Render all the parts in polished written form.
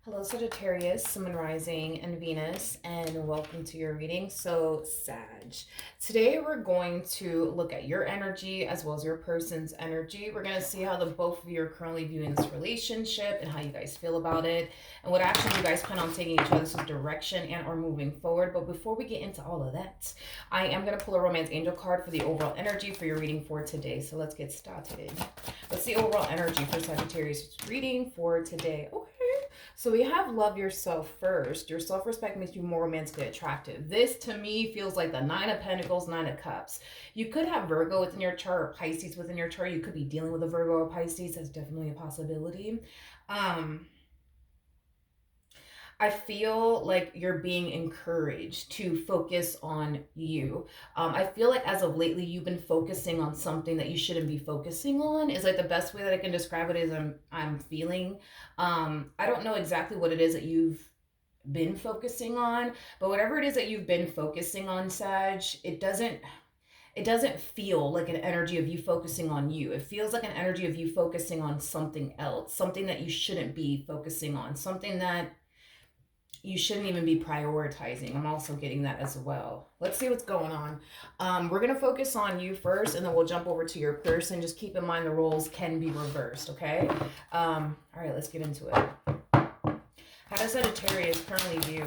Hello, Sagittarius, Sun, Rising, and Venus, and welcome to your reading. So, Sag, today we're going to look at your energy as well as your person's energy. We're going to see how the both of you are currently viewing this relationship and how you guys feel about it, and what actions you guys plan on taking each other's direction and or moving forward. But before we get into all of that, I am going to pull a Romance Angel card for the overall energy for your reading for today. So let's get started. What's the overall energy for Sagittarius reading for today? Okay. So we have love yourself first. Your self-respect makes you more romantically attractive. This to me feels like the Nine of Pentacles, Nine of Cups. You could have Virgo within your chart or Pisces within your chart. You could be dealing with a Virgo or Pisces. That's definitely a possibility. I feel like you're being encouraged to focus on you. I feel like as of lately, you've been focusing on something that you shouldn't be focusing on. Is like the best way that I can describe it is I'm feeling. I don't know exactly what it is that you've been focusing on, but whatever it is that you've been focusing on, Sag, it doesn't feel like an energy of you focusing on you. It feels like an energy of you focusing on something else, something that you shouldn't be focusing on, something that you shouldn't even be prioritizing. I'm also getting that as well. Let's see what's going on. We're going to focus on you first, and then we'll jump over to your person. Just keep in mind the roles can be reversed, okay? All right, let's get into it. How does Sagittarius currently view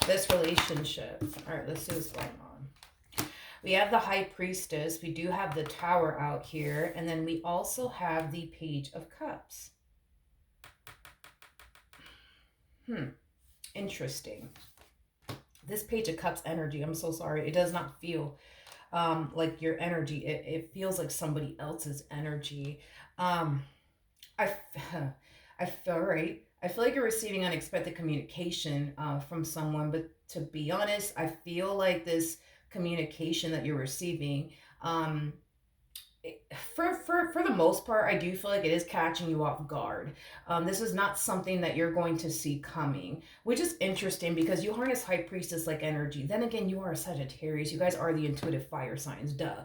this relationship? All right, let's see what's going on. We have the High Priestess. We do have the Tower out here. And then we also have the Page of Cups. Interesting. This Page of Cups energy, I'm so sorry. It does not feel like your energy. It feels like somebody else's energy. I feel right. I feel like you're receiving unexpected communication from someone, but to be honest, I feel like this communication that you're receiving, for the most part, I do feel like it is catching you off guard. This is not something that you're going to see coming, which is interesting because you harness High Priestess like energy. Then again, you are a Sagittarius. You guys are the intuitive fire signs, duh.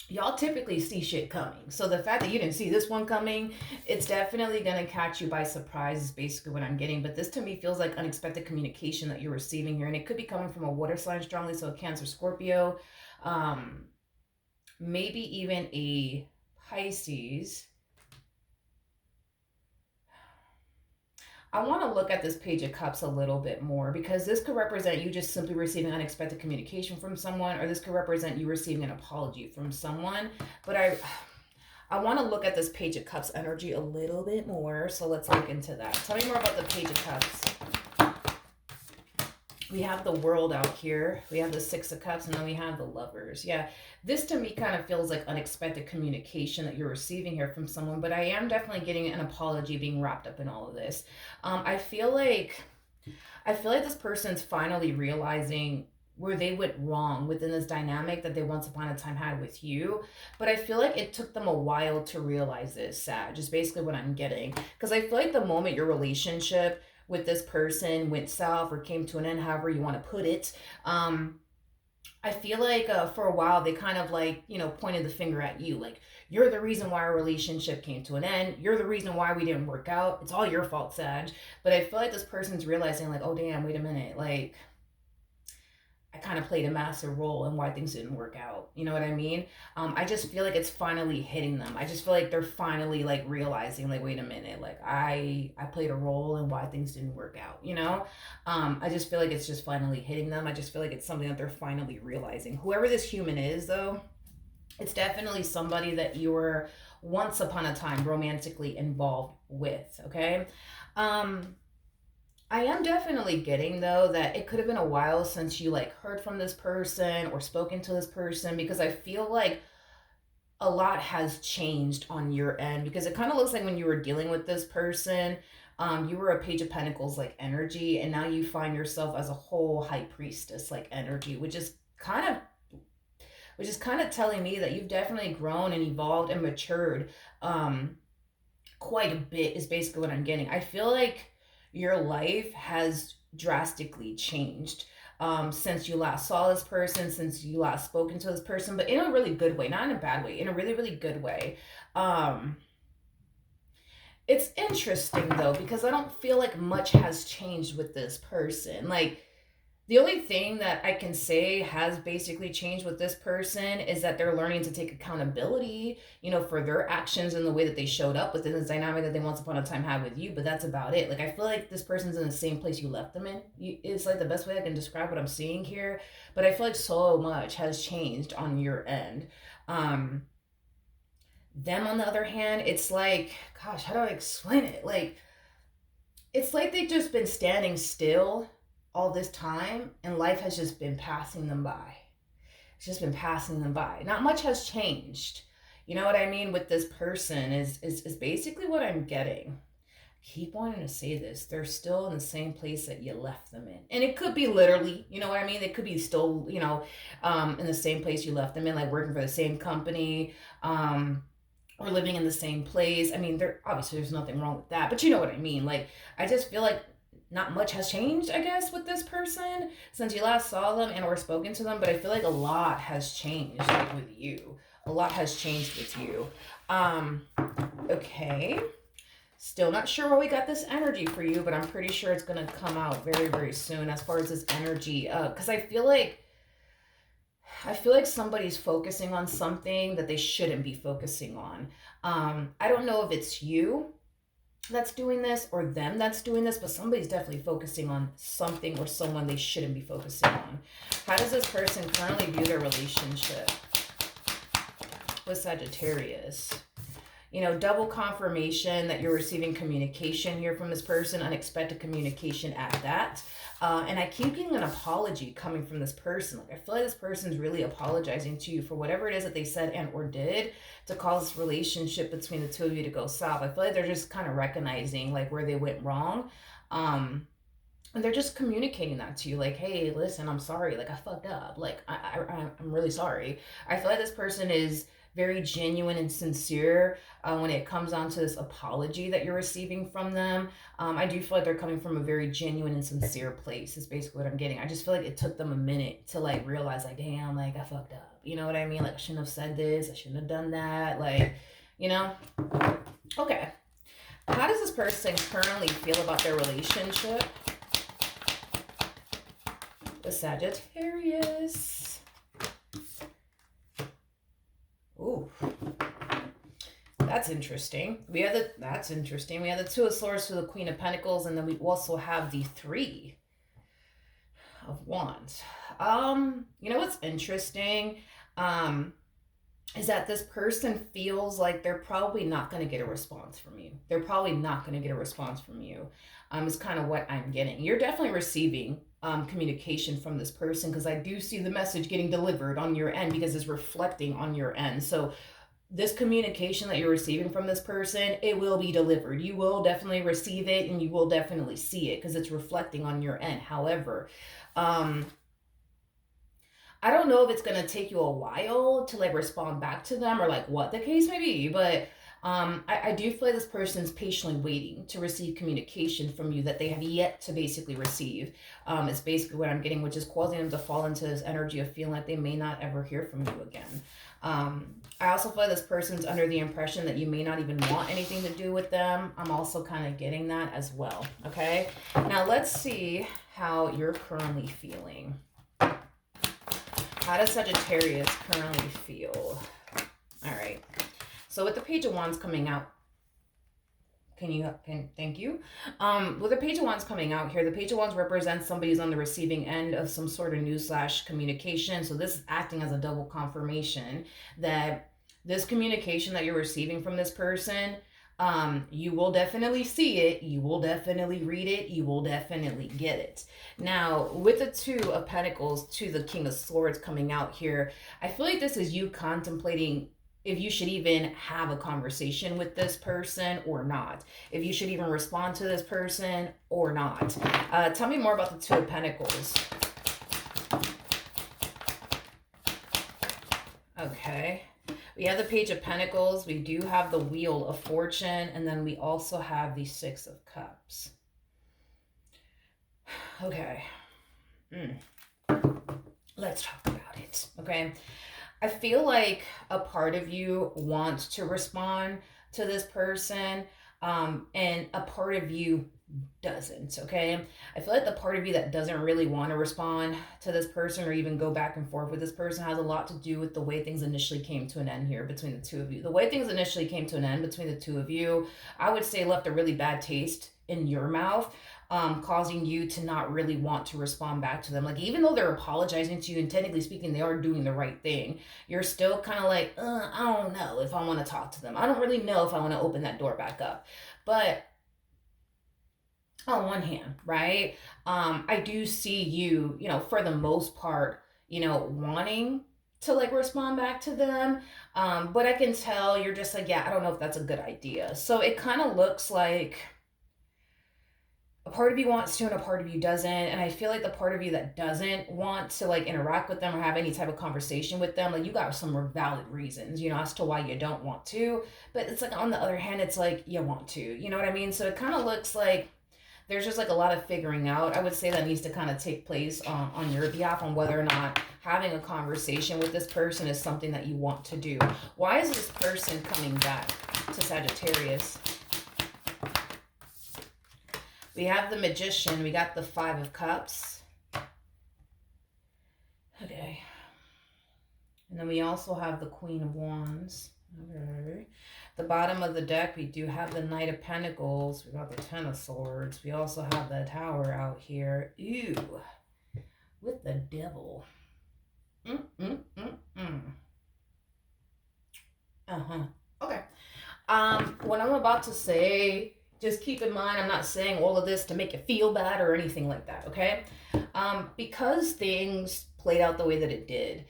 Y'all typically see shit coming. So the fact that you didn't see this one coming, it's definitely going to catch you by surprise is basically what I'm getting. But this to me feels like unexpected communication that you're receiving here. And it could be coming from a water sign strongly, so a Cancer, Scorpio. Maybe even a Pisces. I want to look at this Page of Cups a little bit more because this could represent you just simply receiving unexpected communication from someone, or this could represent you receiving an apology from someone. But I want to look at this Page of Cups energy a little bit more, so let's look into that. Tell me more about the Page of Cups. We have the World out here. We have the Six of Cups, and then we have the Lovers. Yeah, this to me kind of feels like unexpected communication that you're receiving here from someone, but I am definitely getting an apology being wrapped up in all of this. I feel like this person's finally realizing where they went wrong within this dynamic that they once upon a time had with you. But I feel like it took them a while to realize this, Sag, is basically what I'm getting. Because I feel like the moment your relationship with this person went south or came to an end, however you want to put it, I feel like for a while they kind of like, pointed the finger at you. Like, you're the reason why our relationship came to an end. You're the reason why we didn't work out. It's all your fault, Sag. But I feel like this person's realizing like, oh, damn, wait a minute. Like, I kind of played a massive role in why things didn't work out. You know what I mean? I just feel like it's finally hitting them. I just feel like they're finally like realizing, like, wait a minute, like I played a role in why things didn't work out. I just feel like it's just finally hitting them. I just feel like it's something that they're finally realizing. Whoever this human is, though, it's definitely somebody that you were once upon a time romantically involved with. Okay. I am definitely getting though that it could have been a while since you like heard from this person or spoken to this person, because I feel like a lot has changed on your end, because it kind of looks like when you were dealing with this person, you were a Page of Pentacles like energy, and now you find yourself as a whole High Priestess like energy, which is kind of telling me that you've definitely grown and evolved and matured quite a bit is basically what I'm getting. I feel like your life has drastically changed since you last saw this person, since you last spoken to this person, but in a really good way, not in a bad way, in a really, really good way. It's interesting though, because I don't feel like much has changed with this person. Like, the only thing that I can say has basically changed with this person is that they're learning to take accountability, for their actions and the way that they showed up within this dynamic that they once upon a time had with you. But that's about it. Like, I feel like this person's in the same place you left them in. It's like the best way I can describe what I'm seeing here. But I feel like so much has changed on your end. Um, them on the other hand, it's like, gosh, how do I explain it? Like, it's like they've just been standing still all this time and life has just been passing them by. It's just been passing them by. Not much has changed. You know what I mean? With this person is basically what I'm getting. Keep wanting to say this. They're still in the same place that you left them in. And it could be literally, you know what I mean? They could be still, in the same place you left them in, like working for the same company, or living in the same place. I mean, there obviously there's nothing wrong with that, but you know what I mean. Like, I just feel like not much has changed, I guess, with this person since you last saw them and or spoken to them. But I feel like a lot has changed, like, with you. A lot has changed with you. Okay. Still not sure where we got this energy for you, but I'm pretty sure it's gonna come out very, very soon as far as this energy. Because I feel like somebody's focusing on something that they shouldn't be focusing on. I don't know if it's you that's doing this or them that's doing this, but somebody's definitely focusing on something or someone they shouldn't be focusing on. How does this person currently view their relationship with Sagittarius? Double confirmation that you're receiving communication here from this person, unexpected communication at that. And I keep getting an apology coming from this person. Like, I feel like this person's really apologizing to you for whatever it is that they said and or did to cause this relationship between the two of you to go south. I feel like they're just kind of recognizing like where they went wrong. And they're just communicating that to you, like, hey, listen, I'm sorry, like, I fucked up, like, I'm really sorry. I feel like this person is very genuine and sincere when it comes down to this apology that you're receiving from them. I do feel like they're coming from a very genuine and sincere place, is basically what I'm getting. I just feel like it took them a minute to, like, realize, like, damn, like, I fucked up. You know what I mean? Like, I shouldn't have said this. I shouldn't have done that. Like, you know? Okay. How does this person currently feel about their relationship with Sagittarius? Ooh, that's interesting. That's interesting. We have the Two of Swords to the Queen of Pentacles, and then we also have the Three of Wands. You know what's interesting? Is that this person feels like they're probably not going to get a response from you. They're probably not going to get a response from you. Is kind of what I'm getting. You're definitely receiving communication from this person, because I do see the message getting delivered on your end because it's reflecting on your end. So this communication that you're receiving from this person, it will be delivered. You will definitely receive it and you will definitely see it because it's reflecting on your end. However, I don't know if it's going to take you a while to like respond back to them or like what the case may be, but I do feel like this person's patiently waiting to receive communication from you that they have yet to basically receive. It's basically what I'm getting, which is causing them to fall into this energy of feeling like they may not ever hear from you again. I also feel like this person's under the impression that you may not even want anything to do with them. I'm also kind of getting that as well. Okay, now let's see how you're currently feeling. How does Sagittarius currently feel? All right. So with the Page of Wands coming out, thank you. With the Page of Wands coming out here, the Page of Wands represents somebody who's on the receiving end of some sort of news / communication. So this is acting as a double confirmation that this communication that you're receiving from this person, you will definitely see it, you will definitely read it, you will definitely get it. Now, with the Two of Pentacles to the King of Swords coming out here, I feel like this is you contemplating if you should even have a conversation with this person or not. If you should even respond to this person or not. Tell me more about the Two of Pentacles. Okay. We have the Page of Pentacles. We do have the Wheel of Fortune. And then we also have the Six of Cups. Okay. Let's talk about it. Okay. I feel like a part of you wants to respond to this person. And a part of you doesn't, okay? I feel like the part of you that doesn't really want to respond to this person or even go back and forth with this person has a lot to do with the way things initially came to an end here between the two of you. The way things initially came to an end between the two of you, I would say left a really bad taste in your mouth, causing you to not really want to respond back to them. Like, even though they're apologizing to you and technically speaking, they are doing the right thing, you're still kind of like, I don't know if I want to talk to them. I don't really know if I want to open that door back up. But on one hand, right? I do see you, for the most part, wanting to like respond back to them. But I can tell you're just like, yeah, I don't know if that's a good idea. So it kind of looks like a part of you wants to and a part of you doesn't. And I feel like the part of you that doesn't want to like interact with them or have any type of conversation with them, like you got some valid reasons, as to why you don't want to. But it's like on the other hand, it's like you want to, you know what I mean? So it kind of looks like there's just like a lot of figuring out, I would say, that needs to kind of take place on your behalf on whether or not having a conversation with this person is something that you want to do. Why is this person coming back to Sagittarius? We have the Magician. We got the Five of Cups. Okay. And then we also have the Queen of Wands. Okay. The bottom of the deck, we do have the Knight of Pentacles. We got the Ten of Swords. We also have the Tower out here. Ew. With the Devil. Okay. What I'm about to say, just keep in mind, I'm not saying all of this to make you feel bad or anything like that, okay? Because things played out the way that it did,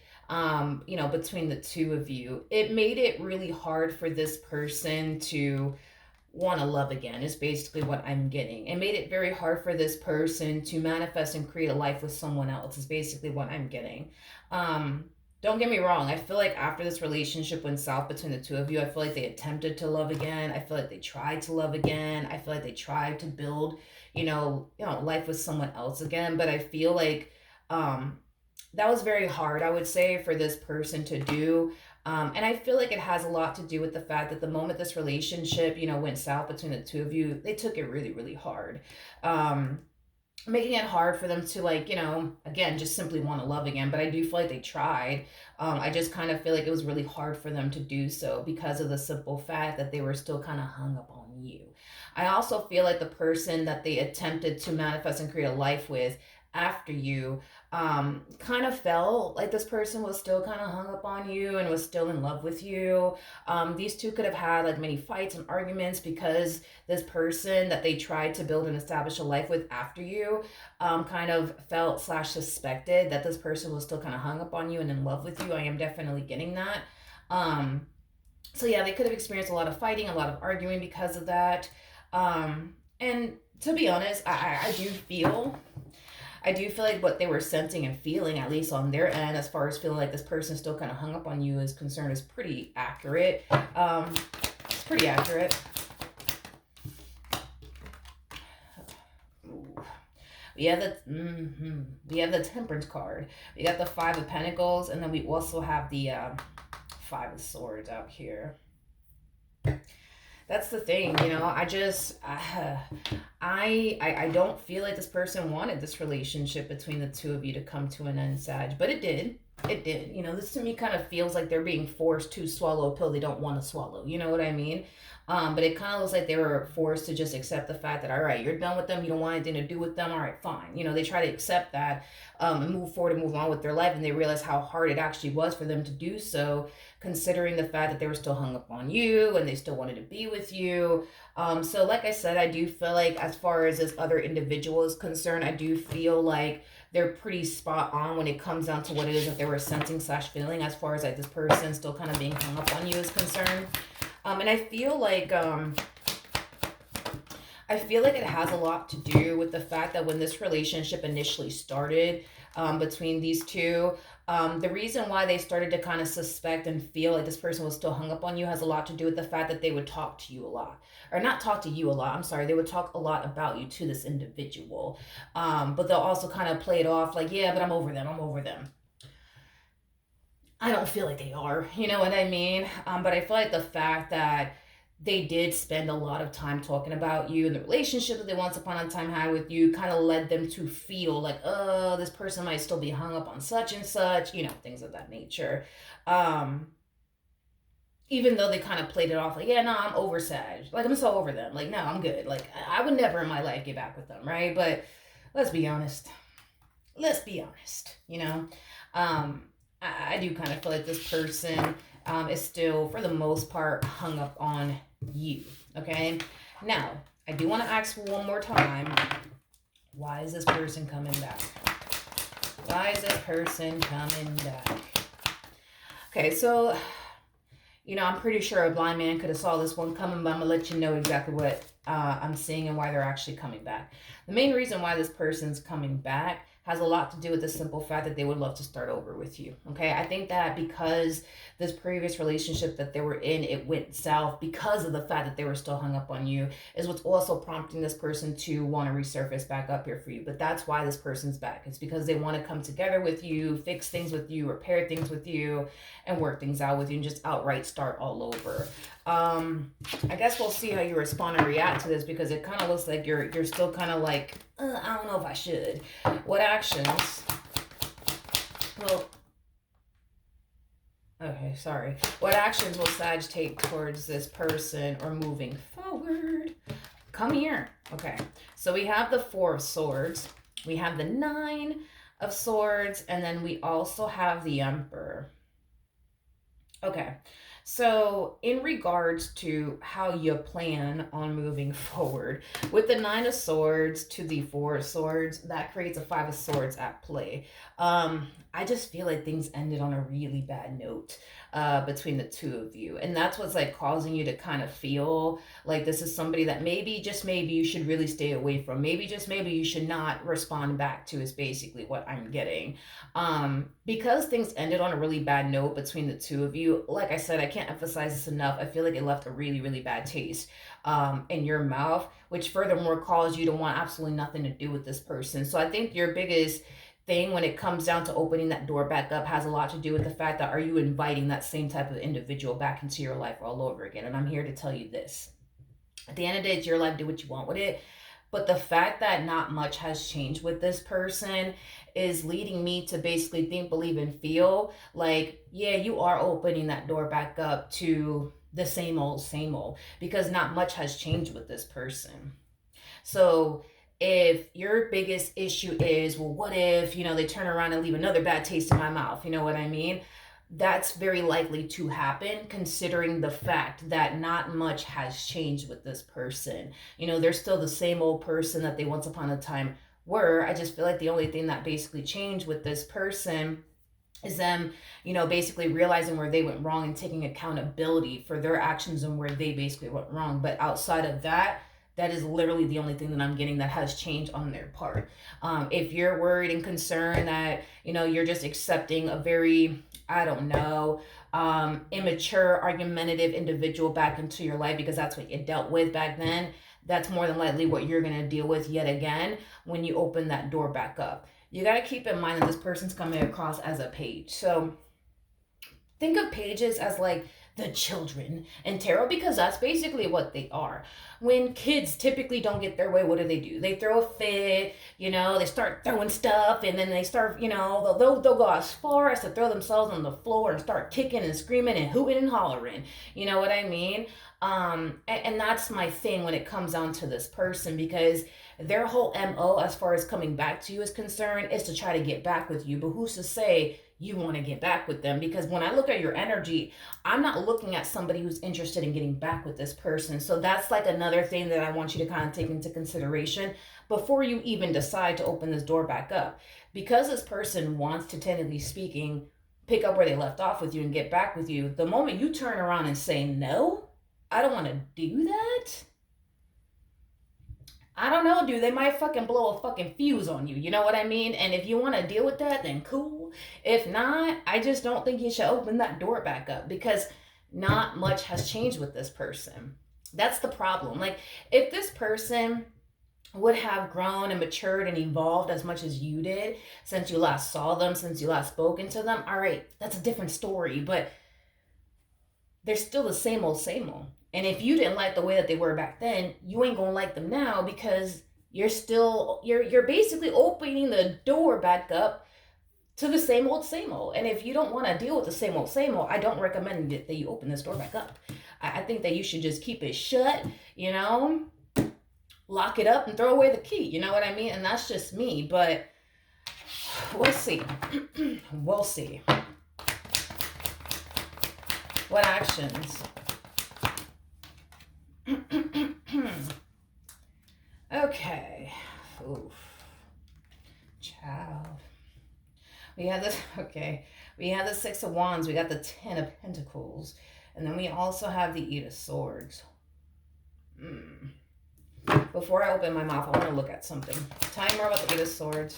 between the two of you, it made it really hard for this person to want to love again, is basically what I'm getting. It made it very hard for this person to manifest and create a life with someone else, is basically what I'm getting. Don't get me wrong. I feel like after this relationship went south between the two of you, I feel like they attempted to love again. I feel like they tried to love again. I feel like they tried to build, life with someone else again. But I feel like that was very hard, I would say, for this person to do. And I feel like it has a lot to do with the fact that the moment this relationship, went south between the two of you, they took it really, really hard. Making it hard for them to like, again, just simply want to love again. But I do feel like they tried. I just kind of feel like it was really hard for them to do so because of the simple fact that they were still kind of hung up on you. I also feel like the person that they attempted to manifest and create a life with after you kind of felt like this person was still kind of hung up on you and was still in love with you. These two could have had like many fights and arguments because this person that they tried to build and establish a life with after you kind of felt / suspected that this person was still kind of hung up on you and in love with you. I am definitely getting that. So yeah, they could have experienced a lot of fighting, a lot of arguing because of that. And to be honest, I do feel like what they were sensing and feeling, at least on their end, as far as feeling like this person still kind of hung up on you is concerned, is pretty accurate. It's pretty accurate. Ooh. We have the Temperance card. We got the Five of Pentacles, and then we also have the Five of Swords out here. That's the thing, I just, I don't feel like this person wanted this relationship between the two of you to come to an end, Sag, but it did. It did. This to me kind of feels like they're being forced to swallow a pill they don't want to swallow. You know what I mean? But it kind of looks like they were forced to just accept the fact that, all right, you're done with them. You don't want anything to do with them. All right, fine. They try to accept that and move forward and move on with their life. And they realize how hard it actually was for them to do so, considering the fact that they were still hung up on you and they still wanted to be with you. So like I said, I do feel like as far as this other individual is concerned, I do feel like they're pretty spot on when it comes down to what it is that they were sensing / feeling as far as like this person still kind of being hung up on you is concerned. And I feel like it has a lot to do with the fact that when this relationship initially started between these two, the reason why they started to kind of suspect and feel like this person was still hung up on you has a lot to do with the fact that they would talk to you a lot. Or not talk to you a lot, I'm sorry. They would talk a lot about you to this individual. But they'll also kind of play it off like, yeah, but I'm over them. I don't feel like they are, you know what I mean? But I feel like the fact that they did spend a lot of time talking about you, and the relationship that they once upon a time had with you kind of led them to feel like, oh, this person might still be hung up on such and such, things of that nature. Um, Even though they kind of played it off like, yeah, no, I'm over Sag. Like, I'm so over them. Like, no, I'm good. Like, I would never in my life get back with them, right? But let's be honest. Let's be honest, Um, I do kind of feel like this person is still, for the most part, hung up on you, okay? Now, I do want to ask one more time, why is this person coming back? Why is this person coming back? Okay, so I'm pretty sure a blind man could have saw this one coming, but I'm gonna let you know exactly what I'm seeing and why they're actually coming back. The main reason why this person's coming back has a lot to do with the simple fact that they would love to start over with you. Okay, I think that because this previous relationship that they were in, it went south because of the fact that they were still hung up on you, is what's also prompting this person to want to resurface back up here for you. But that's why this person's back. It's because they want to come together with you, fix things with you, repair things with you, and work things out with you, and just outright start all over. I guess we'll see how you respond and react to this, because it kind of looks like you're still kind of like, I don't know if I should. What actions? Well, okay, sorry. What actions will Sag take towards this person or moving forward? Come here. Okay, so we have the Four of Swords. We have the Nine of Swords, and then we also have the Emperor. Okay, so in regards to how you plan on moving forward, with the Nine of Swords to the Four of Swords, that creates a Five of Swords at play. I just feel like things ended on a really bad note between the two of you, and that's what's like causing you to kind of feel like this is somebody that maybe, just maybe, you should really stay away from. Maybe, just maybe, you should not respond back to, is basically what I'm getting. Because things ended on a really bad note between the two of you, like I said, I can't emphasize this enough. I feel like it left a really, really bad taste in your mouth, which furthermore caused you to want absolutely nothing to do with this person. So I think your biggest thing when it comes down to opening that door back up has a lot to do with the fact that, are you inviting that same type of individual back into your life all over again? And I'm here to tell you this. At the end of the day, it's your life. Do what you want with it. But the fact that not much has changed with this person is leading me to basically think, believe, and feel like, yeah, you are opening that door back up to the same old, because not much has changed with this person. So if your biggest issue is, well, what if, they turn around and leave another bad taste in my mouth? You know what I mean? That's very likely to happen, considering the fact that not much has changed with this person. They're still the same old person that they once upon a time were. I just feel like the only thing that basically changed with this person is them, basically realizing where they went wrong and taking accountability for their actions and where they basically went wrong. But outside of that, that is literally the only thing that I'm getting that has changed on their part. If you're worried and concerned that, you're just accepting a very, I don't know, immature, argumentative individual back into your life because that's what you dealt with back then, that's more than likely what you're going to deal with yet again when you open that door back up. You got to keep in mind that this person's coming across as a page. So think of pages as like the children in tarot, because that's basically what they are. When kids typically don't get their way, what do? They throw a fit, they start throwing stuff, and then they start, they'll go as far as to throw themselves on the floor and start kicking and screaming and hooting and hollering. You know what I mean? And that's my thing when it comes down to this person, because their whole MO as far as coming back to you is concerned is to try to get back with you. But who's to say you want to get back with them? Because when I look at your energy, I'm not looking at somebody who's interested in getting back with this person. So that's like another thing that I want you to kind of take into consideration before you even decide to open this door back up. Because this person wants to, technically speaking, pick up where they left off with you and get back with you, the moment you turn around and say, no, I don't want to do that, I don't know, dude. They might fucking blow a fucking fuse on you. You know what I mean? And if you want to deal with that, then cool. If not, I just don't think you should open that door back up, because not much has changed with this person. That's the problem. Like, if this person would have grown and matured and evolved as much as you did since you last saw them, since you last spoken to them, all right, that's a different story. But they're still the same old, same old. And if you didn't like the way that they were back then, you ain't gonna like them now, because you're basically opening the door back up to the same old, same old. And if you don't want to deal with the same old, I don't recommend that you open this door back up. I think that you should just keep it shut, you know, lock it up and throw away the key. You know what I mean? And that's just me, but we'll see. We'll see. What actions? Okay. Oof. Child. We have this, okay. We have the Six of Wands. We got the Ten of Pentacles. And then we also have the Eight of Swords. Before I open my mouth, I want to look at something. Tell me more about the Eight of Swords.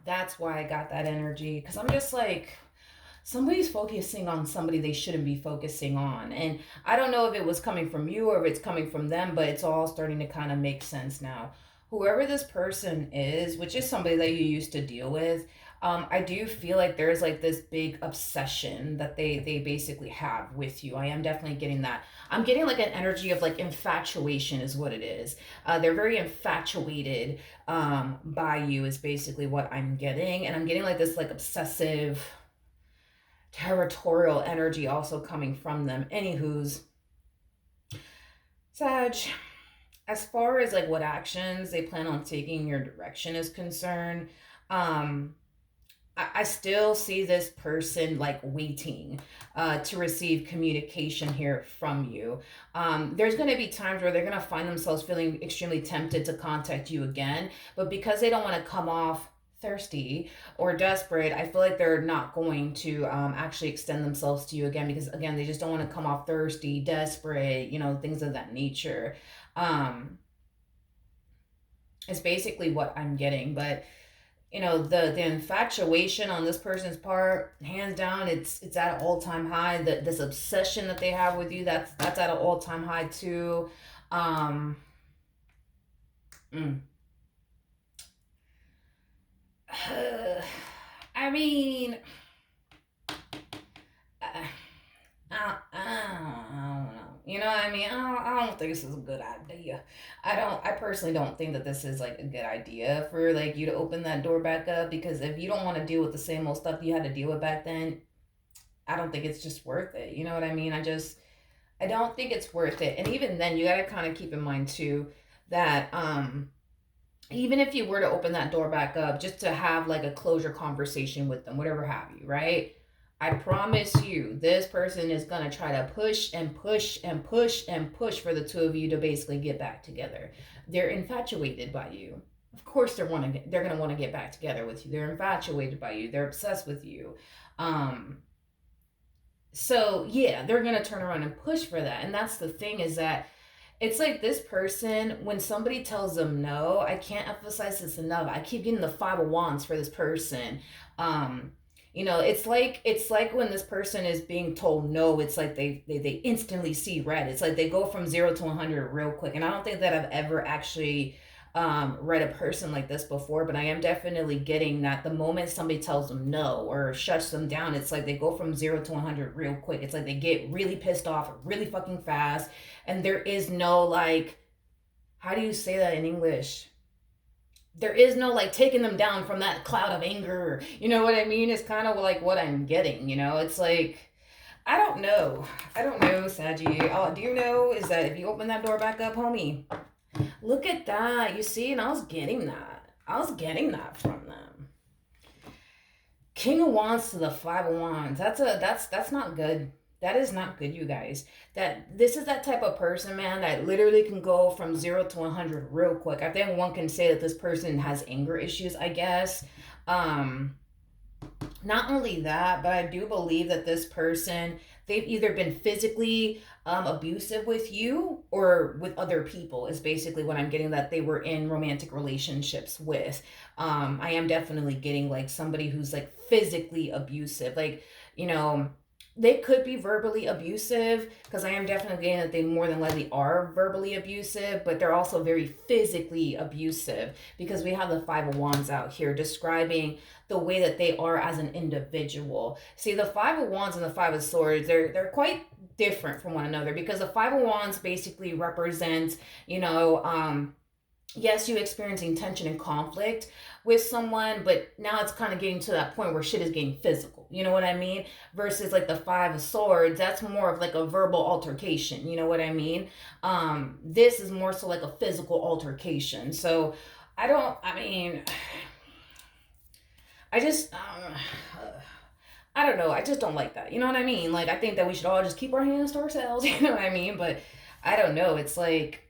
That's why I got that energy. Because I'm just like, somebody's focusing on somebody they shouldn't be focusing on. And I don't know if it was coming from you or if it's coming from them, but it's all starting to kind of make sense now. Whoever this person is, which is somebody that you used to deal with, I do feel like there's like this big obsession that they basically have with you. I am definitely getting that. I'm getting like an energy of like infatuation is what it is. They're very infatuated by you is basically what I'm getting. And I'm getting like this like obsessive territorial energy also coming from them. Anywho's, Sag, as far as like what actions they plan on taking your direction is concerned, I still see this person like waiting to receive communication here from you. There's going to be times where they're going to find themselves feeling extremely tempted to contact you again, but because they don't want to come off thirsty or desperate, I feel like they're not going to actually extend themselves to you again, because again, they just don't want to come off thirsty, desperate, you know, things of that nature. It's basically what I'm getting. But you know, the infatuation on this person's part, hands down, it's at an all-time high. This obsession that they have with you, that's at an all-time high too. I mean, I don't know. You know what I mean? I don't think this is a good idea. I personally don't think that this is like a good idea for like you to open that door back up, because if you don't want to deal with the same old stuff you had to deal with back then, I don't think it's just worth it. You know what I mean? I don't think it's worth it. And even then, you got to kind of keep in mind too that even if you were to open that door back up just to have like a closure conversation with them, whatever have you, right? I promise you, this person is going to try to push and push and push and push for the two of you to basically get back together. They're infatuated by you. Of course, they're going to want to get back together with you. They're infatuated by you. They're obsessed with you. So yeah, they're going to turn around and push for that. And that's the thing, is that it's like this person, when somebody tells them no, I can't emphasize this enough. I keep getting the Five of Wands for this person. You know, it's like when this person is being told no, it's like they instantly see red. It's like they go from 0 to 100 real quick. And I don't think that I've ever actually read a person like this before, but I am definitely getting that the moment somebody tells them no or shuts them down, it's like they go from 0 to 100 real quick. It's like they get really pissed off really fucking fast, and there is no like, how do you say that in English? There is no like taking them down from that cloud of anger. You know what I mean? It's kind of like what I'm getting, you know? It's like, I don't know, Saggy. All do you know is that if you open that door back up, homie, look at that. You see, and I was getting that from them. King of Wands to the Five of Wands. That's not good. That is not good, you guys. This is that type of person, man, that literally can go from 0 to 100 real quick. I think one can say that this person has anger issues, I guess. Not only that, but I do believe that this person, they've either been physically abusive with you or with other people is basically what I'm getting, that they were in romantic relationships with. I am definitely getting like somebody who's like physically abusive. Like, you know, They could be verbally abusive, because I am definitely getting that they more than likely are verbally abusive, but they're also very physically abusive, because we have the Five of Wands out here describing the way that they are as an individual. See, the Five of Wands and the Five of Swords, they're quite different from one another, because the Five of Wands basically represents, yes, you experiencing tension and conflict with someone, but now it's kind of getting to that point where shit is getting physical. You know what I mean? Versus like the Five of Swords, that's more of like a verbal altercation. You know what I mean? This is more so like a physical altercation. So I mean, I just, I don't know. I just don't like that. You know what I mean? Like, I think that we should all just keep our hands to ourselves. You know what I mean? But I don't know. It's like,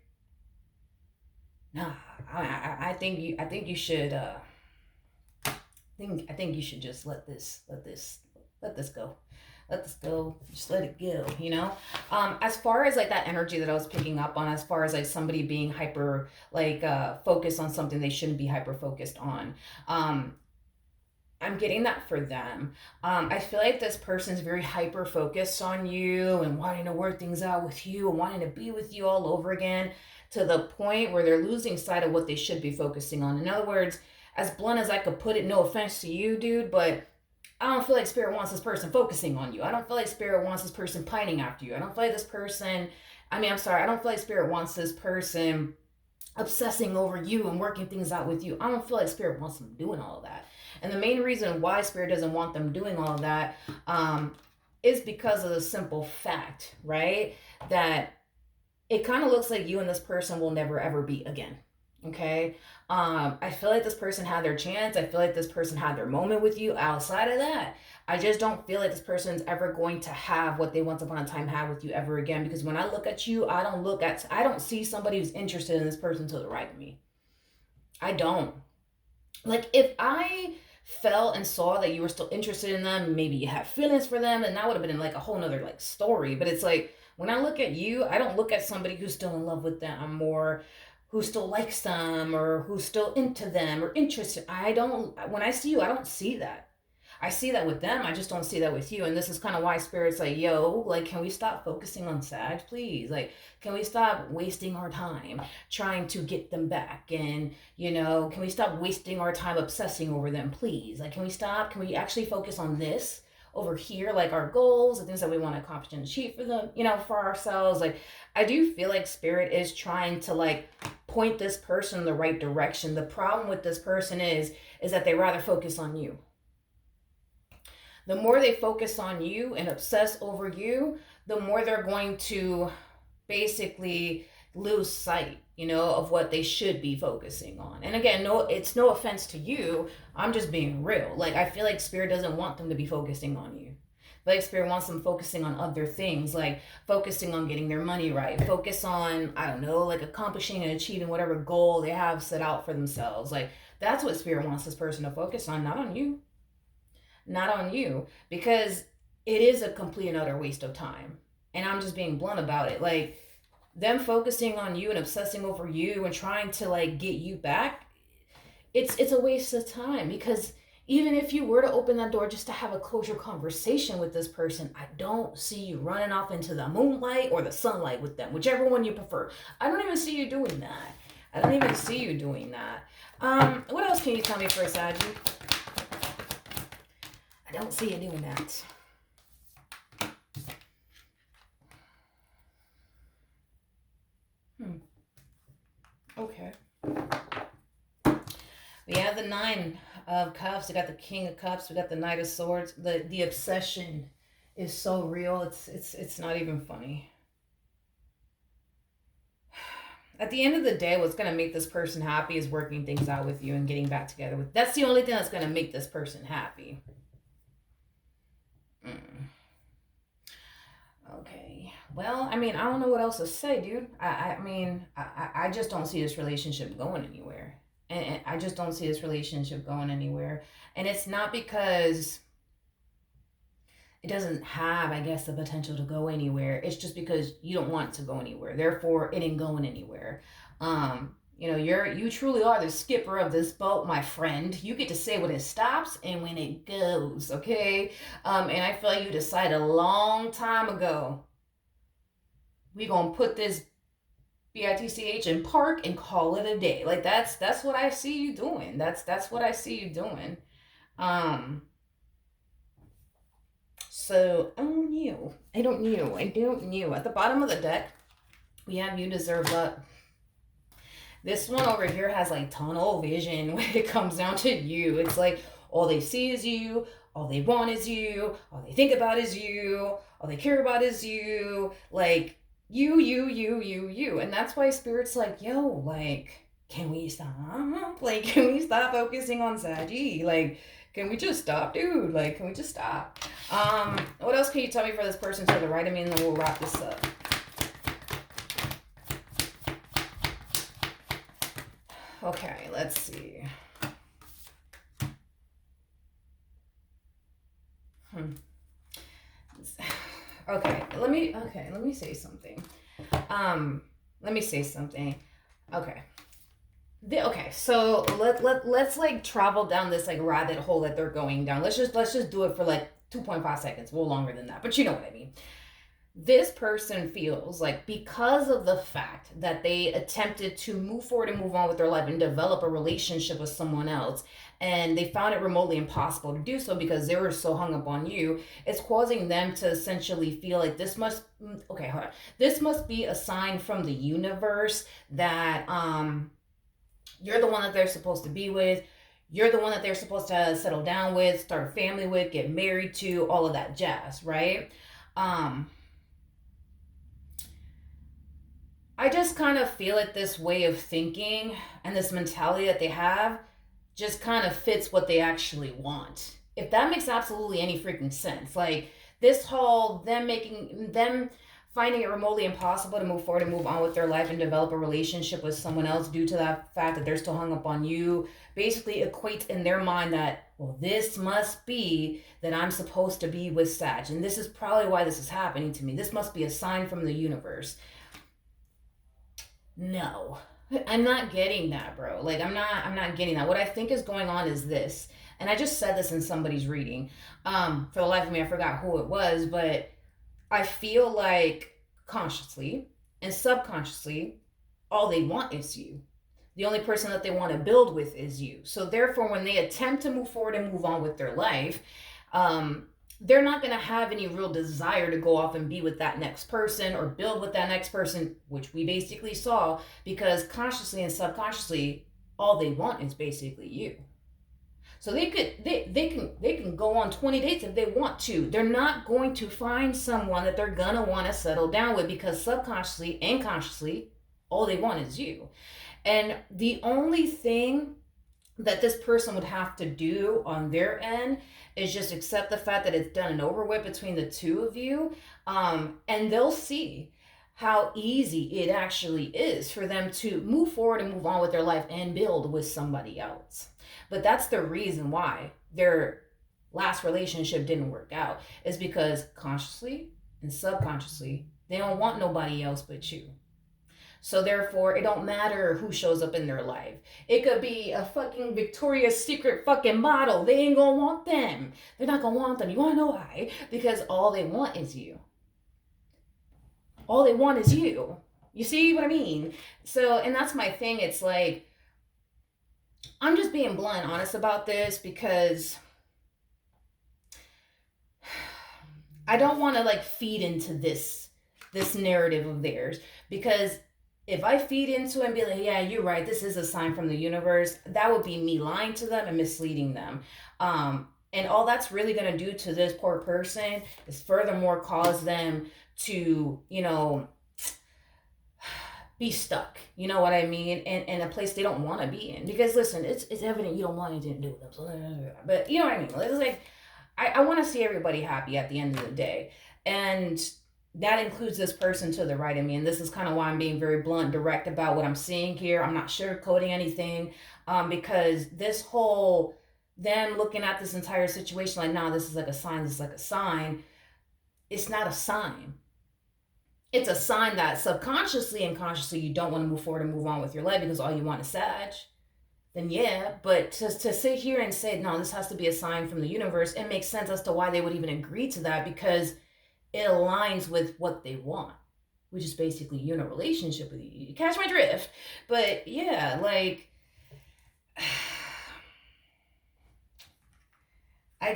nah, I think you should I think you should just let this go. Let this go. Just let it go, you know? As far as like that energy that I was picking up on, as far as like somebody being hyper focused on something they shouldn't be hyper focused on. I'm getting that for them. I feel like this person's very hyper focused on you and wanting to work things out with you and wanting to be with you all over again, to the point where they're losing sight of what they should be focusing on. In other words, as blunt as I could put it, no offense to you, dude, but I don't feel like Spirit wants this person focusing on you. I don't feel like Spirit wants this person pining after you. I don't feel like this person, I'm sorry, I don't feel like Spirit wants this person obsessing over you and working things out with you. I don't feel like Spirit wants them doing all of that. And the main reason why Spirit doesn't want them doing all of that is because of the simple fact, right? That it kind of looks like you and this person will never ever be again. Okay. I feel like this person had their chance. I feel like this person had their moment with you. Outside of that, I just don't feel like this person's ever going to have what they once upon a time had with you ever again. Because when I look at you, I don't see somebody who's interested in this person to the right of me. I don't. Like, if I felt and saw that you were still interested in them, maybe you have feelings for them, and that would have been like a whole nother like story. But it's like, when I look at you, I don't look at somebody who's still in love with them, or who still likes them, or who's still into them or interested. I don't, when I see you, I don't see that. I see that with them. I just don't see that with you. And this is kind of why Spirit's like, yo, like, can we stop focusing on Sag, please? Like, can we stop wasting our time trying to get them back? And, can we stop wasting our time obsessing over them, please? Like, can we stop? Can we actually focus on this over here? Like, our goals, the things that we want to accomplish and achieve for them, for ourselves. Like, I do feel like Spirit is trying to, like, point this person in the right direction. The problem with this person is that they rather focus on you. The more they focus on you and obsess over you, the more they're going to basically lose sight, of what they should be focusing on. And again, it's no offense to you. I'm just being real. Like, I feel like Spirit doesn't want them to be focusing on you. Like, Spirit wants them focusing on other things, like focusing on getting their money right, focus on, I don't know, like accomplishing and achieving whatever goal they have set out for themselves. Like, that's what Spirit wants this person to focus on, not on you. Not on you, because it is a complete and utter waste of time. And I'm just being blunt about it. Like, them focusing on you and obsessing over you and trying to like get you back, it's a waste of time. Because even if you were to open that door just to have a closure conversation with this person, I don't see you running off into the moonlight or the sunlight with them, whichever one you prefer. I don't even see you doing that. I don't even see you doing that. What else can you tell me for a Saggy? I don't see you doing that. Okay. We have the Nine of Cups. We got the King of Cups. We got the Knight of Swords. The obsession is so real. It's not even funny. At the end of the day, what's going to make this person happy is working things out with you and getting back together with. That's the only thing that's going to make this person happy. Okay. Well, I don't know what else to say, dude. I just don't see this relationship going anywhere. And I just don't see this relationship going anywhere. And it's not because it doesn't have, I guess, the potential to go anywhere. It's just because you don't want it to go anywhere. Therefore, it ain't going anywhere. You truly are the skipper of this boat, my friend. You get to say when it stops and when it goes, okay? And I feel like you decided a long time ago, we gonna put this bitch in park and call it a day. Like that's what I see you doing. That's what I see you doing. Um, so I don't know. At the bottom of the deck, we have you deserve luck. This one over here has like tunnel vision when it comes down to you. It's like all they see is you, all they want is you, all they think about is you, all they care about is you. Like you. And that's why Spirit's like, yo, like, can we stop? Like, can we stop focusing on Saggy? Like, can we just stop, dude? Like, can we just stop? What else can you tell me for this person to the right of me, and then we'll wrap this up. Okay, let's see. Okay, let me say something. Let me say something. Okay. So let's like travel down this like rabbit hole that they're going down. Let's just do it for like 2.5 seconds, well longer than that, but you know what I mean. This person feels like because of the fact that they attempted to move forward and move on with their life and develop a relationship with someone else, and they found it remotely impossible to do so because they were so hung up on you, it's causing them to essentially feel like this must be a sign from the universe that you're the one that they're supposed to be with. You're the one that they're supposed to settle down with, start a family with, get married to, all of that jazz, right? I just kind of feel like this way of thinking and this mentality that they have just kind of fits what they actually want. If that makes absolutely any freaking sense. Like this whole them finding it remotely impossible to move forward and move on with their life and develop a relationship with someone else due to that fact that they're still hung up on you basically equates in their mind that, well, this must be that I'm supposed to be with Sag, and this is probably why this is happening to me. This must be a sign from the universe. No, I'm not getting that, bro. Like I'm not getting that. What I think is going on is this, and I just said this in somebody's reading. For the life of me, I forgot who it was, but I feel like consciously and subconsciously, all they want is you. The only person that they want to build with is you. So therefore, when they attempt to move forward and move on with their life, um, they're not going to have any real desire to go off and be with that next person or build with that next person, which we basically saw, because consciously and subconsciously, all they want is basically you. So they can go on 20 dates if they want to. They're not going to find someone that they're gonna want to settle down with because subconsciously and consciously, all they want is you. And the only thing that this person would have to do on their end is just accept the fact that it's done and over with between the two of you, and they'll see how easy it actually is for them to move forward and move on with their life and build with somebody else. But that's the reason why their last relationship didn't work out, is because consciously and subconsciously they don't want nobody else but you. So therefore, it don't matter who shows up in their life. It could be a fucking Victoria's Secret fucking model. They ain't gonna want them. They're not gonna want them. You wanna know why? Because all they want is you. All they want is you. You see what I mean? So, and that's my thing. It's like, I'm just being blunt and honest about this because I don't want to like feed into this narrative of theirs, because if I feed into it and be like, yeah, you're right, this is a sign from the universe, that would be me lying to them and misleading them. And all that's really going to do to this poor person is furthermore cause them to, be stuck. You know what I mean? In a place they don't want to be in. Because listen, it's evident you don't want anything to do with them. So, but you know what I mean? It's like, I want to see everybody happy at the end of the day. And that includes this person to the right of me. And this is kind of why I'm being very blunt, direct about what I'm seeing here. I'm not sugarcoating anything, because this whole, them looking at this entire situation like, nah, this is like a sign, it's not a sign. it's a sign that subconsciously and consciously you don't want to move forward and move on with your life because all you want is Sag, then yeah. But to sit here and say, no, this has to be a sign from the universe, it makes sense as to why they would even agree to that, because it aligns with what they want, which is basically you in a relationship with you. You catch my drift? But yeah, like, I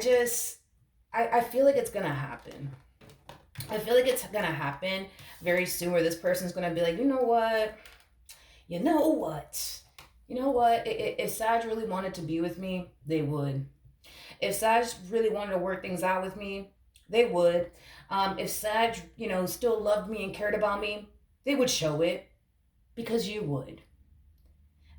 feel like it's gonna happen. I feel like it's gonna happen very soon where this person's gonna be like, you know what? You know what? You know what? If Sag really wanted to be with me, they would. If Sag really wanted to work things out with me, they would. If Sag, still loved me and cared about me, they would show it, because you would.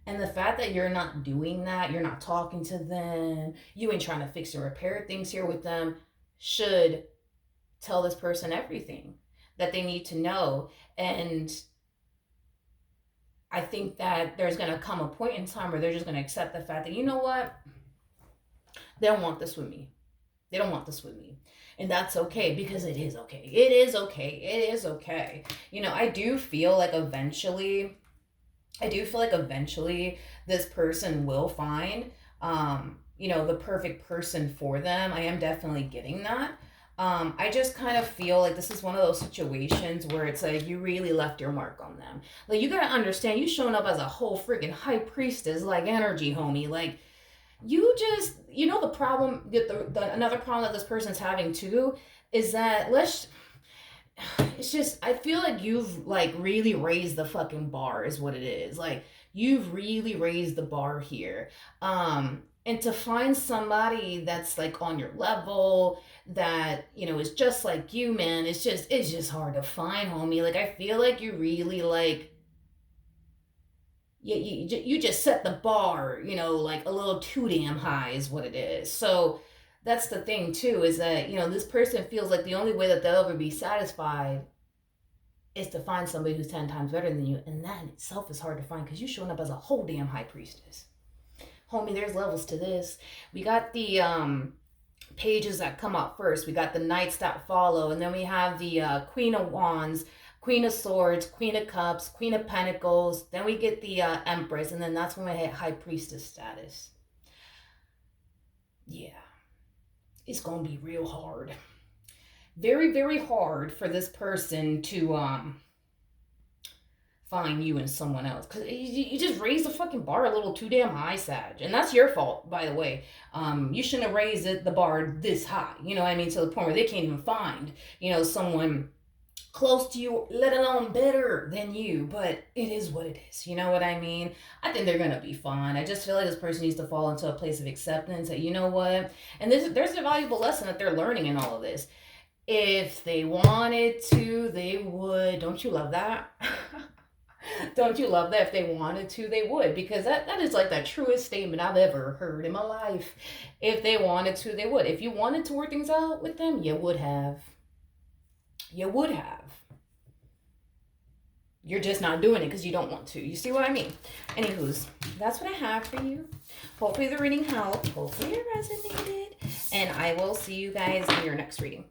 And the fact that you're not doing that, you're not talking to them, you ain't trying to fix or repair things here with them, should tell this person everything that they need to know. And I think that there's going to come a point in time where they're just going to accept the fact that, you know what? They don't want this with me. They don't want this with me. And that's okay, because it is okay. It is okay. It is okay. I do feel like eventually this person will find, the perfect person for them. I am definitely getting that. I just kind of feel like this is one of those situations where it's like you really left your mark on them. Like, you gotta understand, you showing up as a whole freaking high priestess like energy, homie. Like, the problem, another problem that this person's having too is that it's just, I feel like you've like really raised the fucking bar is what it is. Like, you've really raised the bar here. And to find somebody that's like on your level, that, is just like you, man, it's just hard to find, homie. Like, I feel like you really like, you just set the bar, like a little too damn high is what it is. So that's the thing too, is that, this person feels like the only way that they'll ever be satisfied is to find somebody who's 10 times better than you. And that in itself is hard to find, because you're showing up as a whole damn high priestess. Homie, there's levels to this. We got the pages that come up first. We got the knights that follow. And then we have the Queen of Wands, Queen of Swords, Queen of Cups, Queen of Pentacles. Then we get the Empress. And then that's when we hit High Priestess status. Yeah. It's going to be real hard. Very, very hard for this person to find you and someone else, because you just raised the fucking bar a little too damn high, Sag, and that's your fault, by the way. You shouldn't have raised the bar this high, to the point where they can't even find, someone close to you, let alone better than you. But it is what it is, you know what I mean? I think they're gonna be fine. I just feel like this person needs to fall into a place of acceptance that, you know what, and there's a valuable lesson that they're learning in all of this. If they wanted to, they would. Don't you love that? Don't you love that? If they wanted to, they would, because that is like the truest statement I've ever heard in my life. If they wanted to, they would. If you wanted to work things out with them, you would have. You would have. You're just not doing it because you don't want to. You see what I mean? Anywho's, that's what I have for you. Hopefully the reading helped. Hopefully it resonated. And I will see you guys in your next reading.